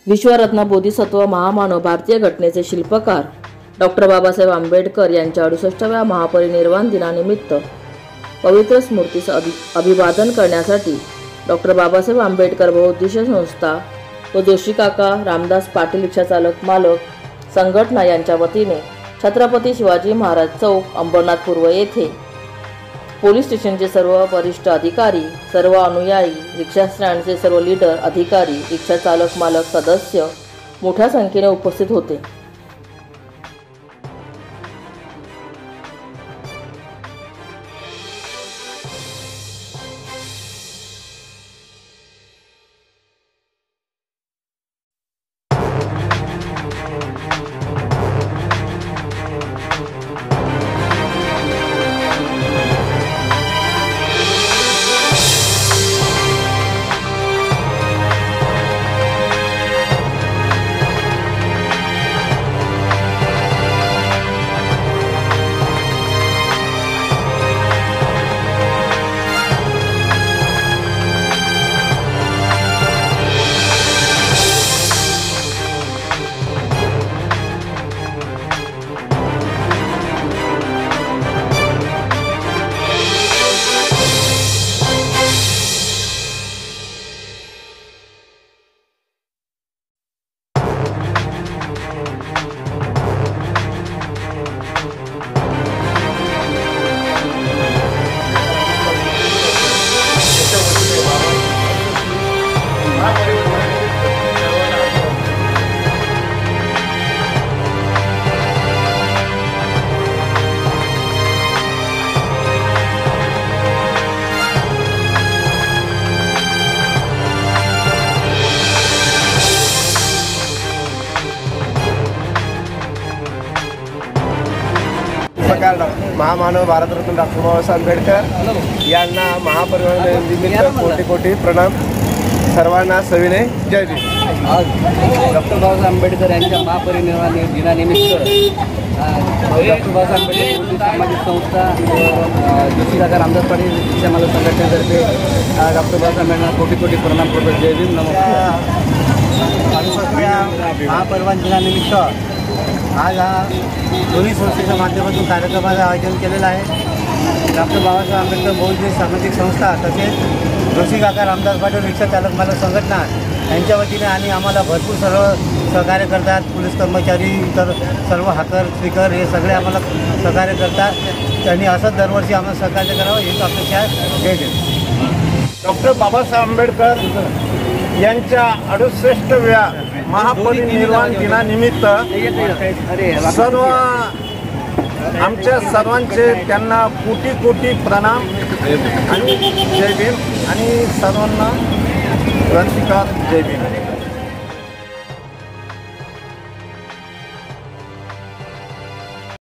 विश्वरत्न बोधिसत्व महामानव भारतीय घटनेचे शिल्पकार डॉक्टर बाबासाहेब आंबेडकर यांच्या 68व्या महापरिनिर्वाण दिनानिमित्त पवित्र स्मृतीस अभिवादन करण्यासाठी डॉक्टर बाबासाहेब आंबेडकर बहुउद्देशीय संस्था व जोशी काका रामदास पाटील रिक्षाचालक मालक संघटना यांच्या वतीने छत्रपती शिवाजी महाराज चौक अंबरनाथ पूर्व येथे पोलीस स्टेशनचे सर्व वरिष्ठ अधिकारी, सर्व अनुयायी, रिक्षा स्टँडचे सर्व लीडर, अधिकारी, रिक्षा चालक मालक सदस्य मोठ्या संख्येने उपस्थित होते। महामानव भारतरत्न डॉक्टर बाबासाहेब आंबेडकर यांना महापरिनिर्वाण निमित्त कोटी कोटी प्रणाम। सर्वांना सविनय जय भीम। आज डॉक्टर बाबासाहेब आंबेडकर यांच्या महापरिनिर्वाण दिनानिमित्त डॉक्टर बाबासाहेब आंबेडकर सामाजिक संस्था व जोशी काका रामदास पाटील रिक्षा मालक संघटनेतर्फे डॉक्टर बाबासाहेब आंबेडकर कोटी कोटी प्रणाम करतो। जय भीम। नमस्कार। महापरिनिर्वाण दिनानिमित्त आज हा दोन्ही संस्थेच्या माध्यमातून कार्यक्रमाचं आयोजन केलेलं आहे। डॉक्टर बाबासाहेब आंबेडकर बहुउद्देशीय सामाजिक संस्था तसेच जोशी काका रामदास पाटील रिक्षा चालक मालक संघटना यांच्या वतीने आणि आम्हाला भरपूर सर्व सहकार्य करतात। पोलीस कर्मचारी, इतर सर्व हाकर स्पीकर हे सगळे आम्हाला सहकार्य करतात। त्यांनी असंच दरवर्षी आम्हाला सहकार्य करावं हीच अपेक्षा आहे। जय जय। डॉक्टर बाबासाहेब आंबेडकर यांच्या 68व्या महापरिनिर्वाण दिनानिमित्त सर्व आमच्या सर्वांचे त्यांना कोटी कोटी प्रणाम आणि जय भीम आणि सर्वांना क्रांतिकार जय भीम।